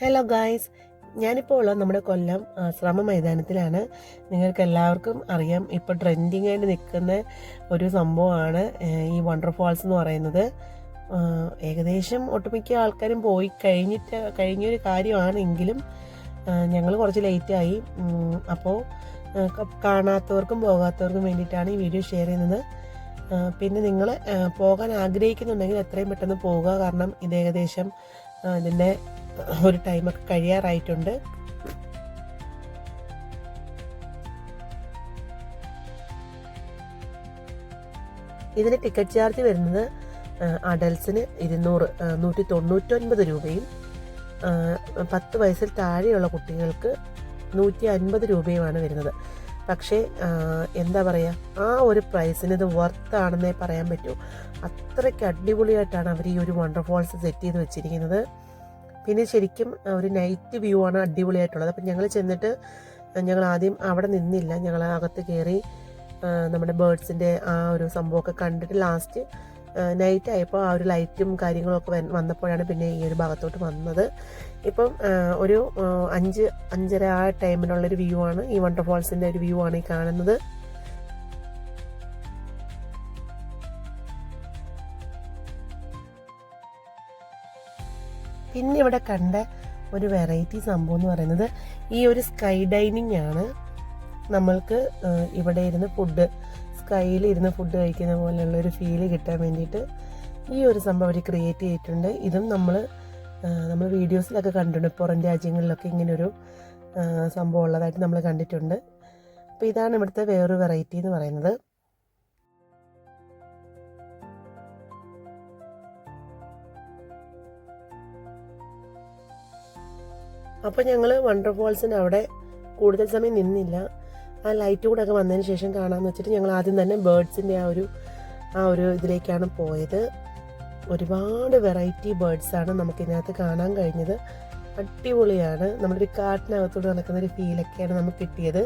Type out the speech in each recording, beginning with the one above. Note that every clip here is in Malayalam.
ഹലോ ഗായ്സ്, ഞാനിപ്പോൾ ഉള്ളത് നമ്മുടെ കൊല്ലം ആശ്രമ മൈതാനത്തിലാണ്. നിങ്ങൾക്ക് എല്ലാവർക്കും അറിയാം, ഇപ്പോൾ ട്രെൻഡിങ് ആയിട്ട് നിൽക്കുന്ന ഒരു സംഭവമാണ് ഈ വണ്ടർഫാൾസ് എന്ന് പറയുന്നത്. ഏകദേശം ഒട്ടുമിക്ക ആൾക്കാരും പോയി കഴിഞ്ഞൊരു കാര്യമാണെങ്കിലും ഞങ്ങൾ കുറച്ച് ലേറ്റായി. അപ്പോൾ കാണാത്തവർക്കും പോകാത്തവർക്കും വേണ്ടിയിട്ടാണ് ഈ വീഡിയോ ഷെയർ ചെയ്യുന്നത്. പിന്നെ നിങ്ങൾ പോകാൻ ആഗ്രഹിക്കുന്നുണ്ടെങ്കിൽ എത്രയും പെട്ടെന്ന് പോവുക. കാരണം ഇത് ഏകദേശം ഇതിൻ്റെ ഒരു ടൈമൊക്കെ കഴിയാറായിട്ടുണ്ട്. ഇതിന് ടിക്കറ്റ് ചാർജ് വരുന്നത് അഡൽസിന് 199 രൂപയും 10 വയസ്സിൽ താഴെയുള്ള കുട്ടികൾക്ക് 150 രൂപയുമാണ് വരുന്നത്. പക്ഷേ എന്താ പറയുക, ആ ഒരു പ്രൈസിന് ഇത് വർത്താണെന്നേ പറയാൻ പറ്റൂ. അത്രയ്ക്ക് അടിപൊളിയായിട്ടാണ് അവർ ഈ ഒരു വണ്ടർഫാൾസ് സെറ്റ് ചെയ്ത് വെച്ചിരിക്കുന്നത്. പിന്നെ ശരിക്കും ഒരു നൈറ്റ് വ്യൂ ആണ് അടിപൊളിയായിട്ടുള്ളത്. അപ്പം ഞങ്ങൾ ചെന്നിട്ട് ഞങ്ങൾ ആദ്യം അവിടെ നിന്നില്ല, ഞങ്ങൾ അകത്ത് കയറി നമ്മുടെ ബേർഡ്സിൻ്റെ ആ ഒരു സംഭവമൊക്കെ കണ്ടിട്ട് ലാസ്റ്റ് നൈറ്റ് ആയപ്പോൾ ആ ഒരു ലൈറ്റും കാര്യങ്ങളൊക്കെ വന്നപ്പോഴാണ് പിന്നെ ഈ ഒരു ഭാഗത്തോട്ട് വന്നത്. ഇപ്പം ഒരു 5-5:30 ആ ടൈമിലുള്ളൊരു വ്യൂ ആണ്, ഈ വണ്ടർഫാൾസിൻ്റെ ഒരു വ്യൂ ആണ് ഈ കാണുന്നത്. പിന്നെ ഇവിടെ കണ്ട ഒരു വെറൈറ്റി സംഭവം എന്ന് പറയുന്നത് ഈ ഒരു സ്കൈ ഡൈനിങ് ആണ്. നമ്മൾക്ക് ഇവിടെ ഇരുന്ന് സ്കൈയിൽ ഇരുന്ന് ഫുഡ് കഴിക്കുന്ന പോലെയുള്ള ഒരു ഫീല് കിട്ടാൻ വേണ്ടിയിട്ട് ഈ ഒരു സംഭവം അവർ ക്രിയേറ്റ് ചെയ്തിട്ടുണ്ട്. ഇതും നമ്മൾ വീഡിയോസിലൊക്കെ കണ്ടിട്ടുണ്ട്, പുറം രാജ്യങ്ങളിലൊക്കെ ഇങ്ങനൊരു സംഭവം ഉള്ളതായിട്ട് നമ്മൾ കണ്ടിട്ടുണ്ട്. അപ്പോൾ ഇതാണ് ഇവിടുത്തെ വേറൊരു വെറൈറ്റി എന്ന് പറയുന്നത്. അപ്പോൾ ഞങ്ങൾ വണ്ടർഫാൾസിൻ്റെ അവിടെ കൂടുതൽ സമയം നിന്നില്ല, ആ ലൈറ്റ് കൂടെ ഒക്കെ വന്നതിന് ശേഷം കാണാമെന്ന് വെച്ചിട്ട് ഞങ്ങൾ ആദ്യം തന്നെ ബേർഡ്സിൻ്റെ ആ ഒരു ഇതിലേക്കാണ് പോയത്. ഒരുപാട് വെറൈറ്റി ബേർഡ്സാണ് നമുക്കിതിനകത്ത് കാണാൻ കഴിഞ്ഞത്. അടിപൊളിയാണ്, നമ്മളൊരു കാട്ടിനകത്തോട് നടക്കുന്നൊരു ഫീലൊക്കെയാണ് നമുക്ക് കിട്ടിയത്.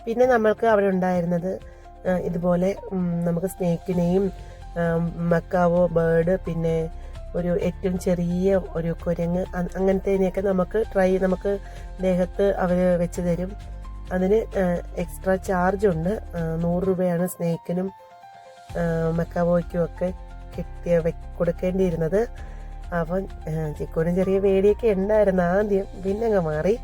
പിന്നെ നമ്മൾക്ക് അവിടെ ഉണ്ടായിരുന്നത് ഇതുപോലെ നമുക്ക് സ്നേക്കിനെയും മക്കാവോ ബേർഡ്, പിന്നെ ഒരു ഏറ്റവും ചെറിയ ഒരു കുരങ്ങ്, അങ്ങനത്തേനെയൊക്കെ നമുക്ക് ദേഹത്ത് അവർ വെച്ച് തരും. അതിന് എക്സ്ട്രാ ചാർജ് ഉണ്ട്. 100 രൂപയാണ് സ്നേക്കിനും മക്കാവോയ്ക്കും ഒക്കെ കൊടുക്കേണ്ടിയിരുന്നത്. അപ്പം ചിക്കുനും ചെറിയ പേടിയൊക്കെ ഉണ്ടായിരുന്നു ആദ്യം, പിന്നെ അങ്ങ് മാറി.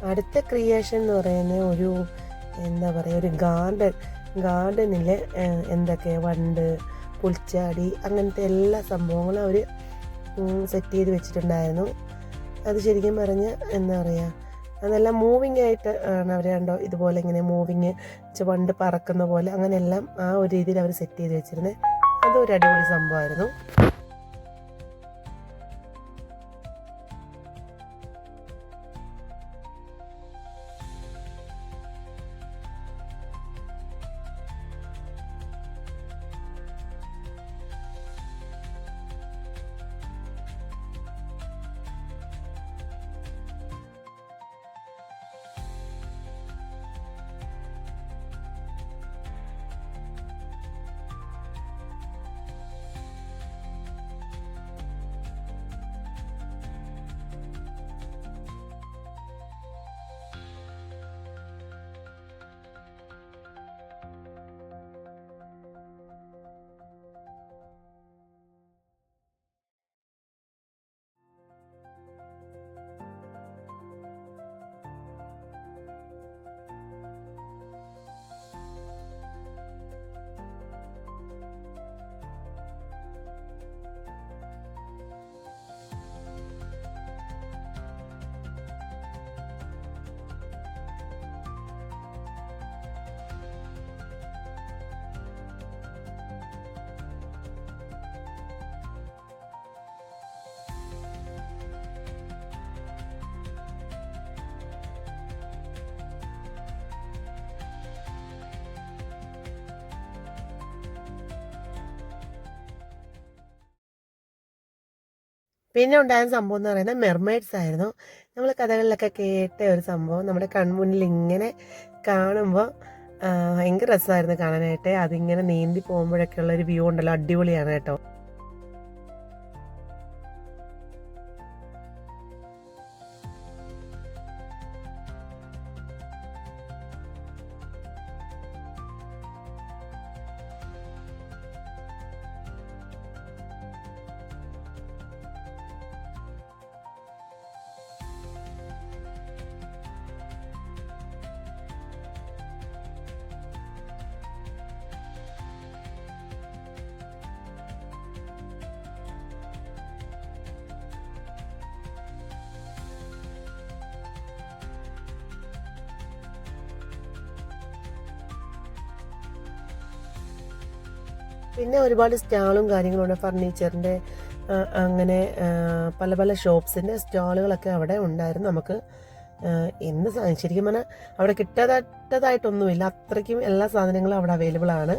അടുത്ത ക്രിയേഷൻ എന്ന് പറയുന്നത് ഒരു എന്താ പറയുക, ഒരു ഗാർഡനിൽ എന്തൊക്കെ വണ്ട്, പുൽച്ചാടി, അങ്ങനത്തെ എല്ലാ സംഭവങ്ങളും അവർ സെറ്റ് ചെയ്ത് വെച്ചിട്ടുണ്ടായിരുന്നു. അത് ശരിക്കും പറഞ്ഞ് എന്താ പറയുക, അതെല്ലാം മൂവിങ് ആയിട്ട് ആണ് അവർ കണ്ടോ, ഇതുപോലെ ഇങ്ങനെ മൂവിങ് വണ്ട് പറക്കുന്ന പോലെ അങ്ങനെയെല്ലാം ആ ഒരു രീതിയിൽ അവർ സെറ്റ് ചെയ്ത് വെച്ചിരുന്നത്. അതൊരു അടിപൊളി സംഭവമായിരുന്നു. പിന്നെ ഉണ്ടായ സംഭവം എന്ന് പറയുന്നത് മെർമെയ്ഡ്സ് ആയിരുന്നു. നമ്മൾ കഥകളിലൊക്കെ കേട്ട ഒരു സംഭവം നമ്മുടെ കൺമുന്നിൽ ഇങ്ങനെ കാണുമ്പോൾ ഭയങ്കര രസമായിരുന്നു കാണാനായിട്ട്. അതിങ്ങനെ നീന്തി പോകുമ്പോഴൊക്കെ ഉള്ളൊരു വ്യൂ ഉണ്ടല്ലോ, അടിപൊളിയാണ് കേട്ടോ. പിന്നെ ഒരുപാട് സ്റ്റാളും കാര്യങ്ങളുണ്ട്, ഫർണിച്ചറിൻ്റെ അങ്ങനെ പല പല ഷോപ്സിൻ്റെ സ്റ്റാളുകളൊക്കെ അവിടെ ഉണ്ടായിരുന്നു. നമുക്ക് എന്ത് ശരിക്കും പറഞ്ഞാൽ അവിടെ കിട്ടാത്തതായിട്ടൊന്നുമില്ല, അത്രയ്ക്കും എല്ലാ സാധനങ്ങളും അവിടെ അവൈലബിൾ ആണ്.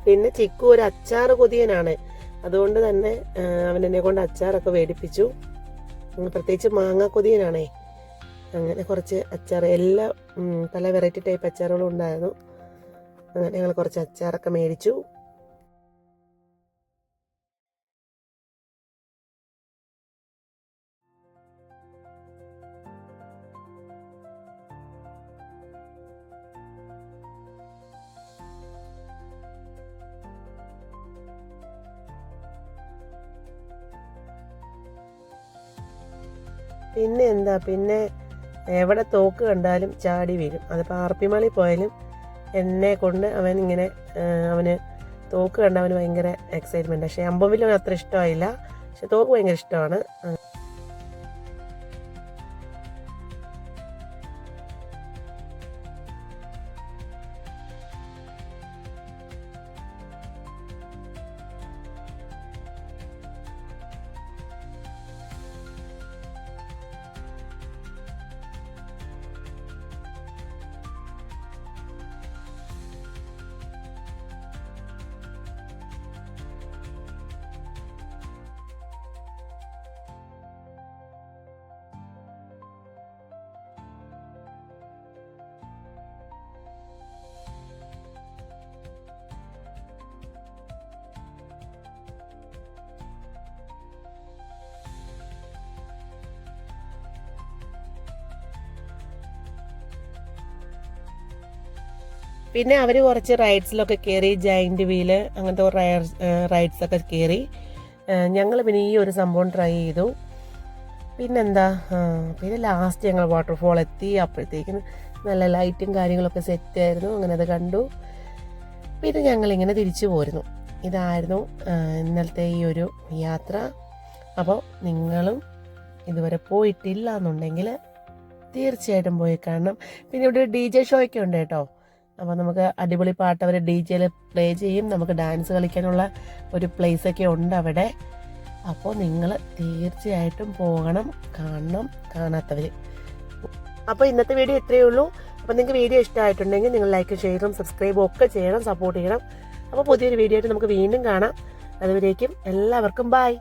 പിന്നെ ചിക്കു ഒരു അച്ചാർ കൊതിയനാണ്, അതുകൊണ്ട് തന്നെ അവൻ എന്നെ കൊണ്ട് അച്ചാറൊക്കെ മേടിപ്പിച്ചു. പ്രത്യേകിച്ച് മാങ്ങ കൊതിയനാണേ. അങ്ങനെ കുറച്ച് അച്ചാർ, എല്ലാ പല വെറൈറ്റി ടൈപ്പ് അച്ചാറുകളും ഉണ്ടായിരുന്നു. അങ്ങനെ ഞങ്ങൾ കുറച്ച് അച്ചാറൊക്കെ മേടിച്ചു. പിന്നെ എന്താ, പിന്നെ എവിടെ തോക്ക് കണ്ടാലും ചാടി വീഴും. അതിപ്പോൾ ആർപ്പിമളി പോയാലും എന്നെ കൊണ്ട് അവൻ ഇങ്ങനെ അവന് തോക്ക് കണ്ട അവന് ഭയങ്കര എക്സൈറ്റ്മെൻറ്റ്. പക്ഷേ അമ്പവിൽ അവന് അത്ര ഇഷ്ടമായില്ല, പക്ഷെ തോക്ക് ഭയങ്കര ഇഷ്ടമാണ്. പിന്നെ അവർ കുറച്ച് റൈഡ്സിലൊക്കെ കയറി, ജയൻറ്റ് വീല് അങ്ങനത്തെ റൈഡ്സൊക്കെ കയറി. ഞങ്ങൾ പിന്നെ ഈ ഒരു സംഭവം ട്രൈ ചെയ്തു. പിന്നെന്താ, പിന്നെ ലാസ്റ്റ് ഞങ്ങൾ വാട്ടർഫോൾ എത്തി. അപ്പോഴത്തേക്കും നല്ല ലൈറ്റും കാര്യങ്ങളൊക്കെ സെറ്റായിരുന്നു. അങ്ങനെ അത് കണ്ടു. പിന്നെ ഞങ്ങളിങ്ങനെ തിരിച്ചു പോരുന്നു. ഇതായിരുന്നു ഇന്നലത്തെ ഈ ഒരു യാത്ര. അപ്പോൾ നിങ്ങളും ഇതുവരെ പോയിട്ടില്ല എന്നുണ്ടെങ്കിൽ തീർച്ചയായിട്ടും പോയി കാണണം. പിന്നെ ഇവിടെ DJ ഷോയൊക്കെ ഉണ്ട് കേട്ടോ. അപ്പോൾ നമുക്ക് അടിപൊളി പാട്ട് അവർ DJയിൽ പ്ലേ ചെയ്യും. നമുക്ക് ഡാൻസ് കളിക്കാനുള്ള ഒരു പ്ലേസൊക്കെ ഉണ്ട് അവിടെ. അപ്പോൾ നിങ്ങൾ തീർച്ചയായിട്ടും പോകണം, കാണണം, കാണാത്തവർ. അപ്പോൾ ഇന്നത്തെ വീഡിയോ ഇത്രയേ ഉള്ളൂ. അപ്പോൾ നിങ്ങൾക്ക് വീഡിയോ ഇഷ്ടമായിട്ടുണ്ടെങ്കിൽ നിങ്ങൾ ലൈക്ക്, ഷെയറും സബ്സ്ക്രൈബും ഒക്കെ ചെയ്യണം, സപ്പോർട്ട് ചെയ്യണം. അപ്പോൾ പുതിയൊരു വീഡിയോ ആയിട്ട് നമുക്ക് വീണ്ടും കാണാം. അതുവരേക്കും എല്ലാവർക്കും ബൈ.